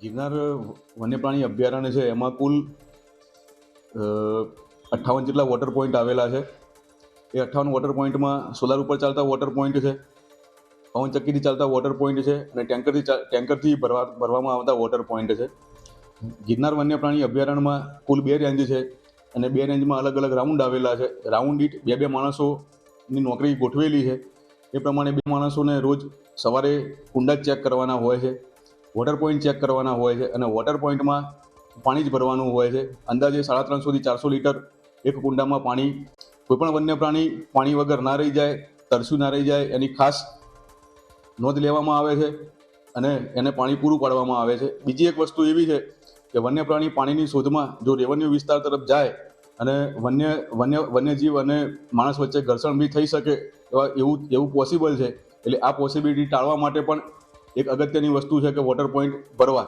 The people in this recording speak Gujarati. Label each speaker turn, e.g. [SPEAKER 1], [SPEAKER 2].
[SPEAKER 1] ગિરનાર વન્યપ્રાણી અભયારણ્ય છે, એમાં કુલ 58 જેટલા વોટર પોઈન્ટ આવેલા છે. એ 58 વોટર પોઈન્ટમાં સોલાર ઉપર ચાલતા વોટર પોઈન્ટ છે, પવનચક્કીથી ચાલતા વોટર પોઈન્ટ છે અને ટેન્કરથી ભરવામાં આવતા વોટર પોઈન્ટ છે. ગિરનાર વન્યપ્રાણી અભયારણ્યમાં કુલ 2 રેન્જ છે અને 2 રેન્જમાં અલગ અલગ રાઉન્ડ આવેલા છે. રાઉન્ડ દીઠ 2 માણસોની નોકરી ગોઠવેલી છે. એ પ્રમાણે 2 માણસોને રોજ સવારે કુંડા ચેક કરવાના હોય છે, વોટર પોઈન્ટ ચેક કરવાના હોય છે અને વોટર પોઈન્ટમાં પાણી જ ભરવાનું હોય છે. અંદાજે 350 થી 400 લીટર એક કુંડામાં પાણી. કોઈપણ વન્ય પ્રાણી પાણી વગર ના રહી જાય, તરસ્યું ના રહી જાય, એની ખાસ નોંધ લેવામાં આવે છે અને એને પાણી પૂરું પાડવામાં આવે છે. બીજી એક વસ્તુ એવી છે કે વન્ય પ્રાણી પાણીની શોધમાં જો રેવન્યુ વિસ્તાર તરફ જાય અને વન્યજીવ અને માણસ વચ્ચે ઘર્ષણ બી થઈ શકે એવું પોસિબલ છે. એટલે આ પોસિબિલિટી ટાળવા માટે પણ એક અગત્યની વસ્તુ છે કે વોટર પોઈન્ટ ભરવા.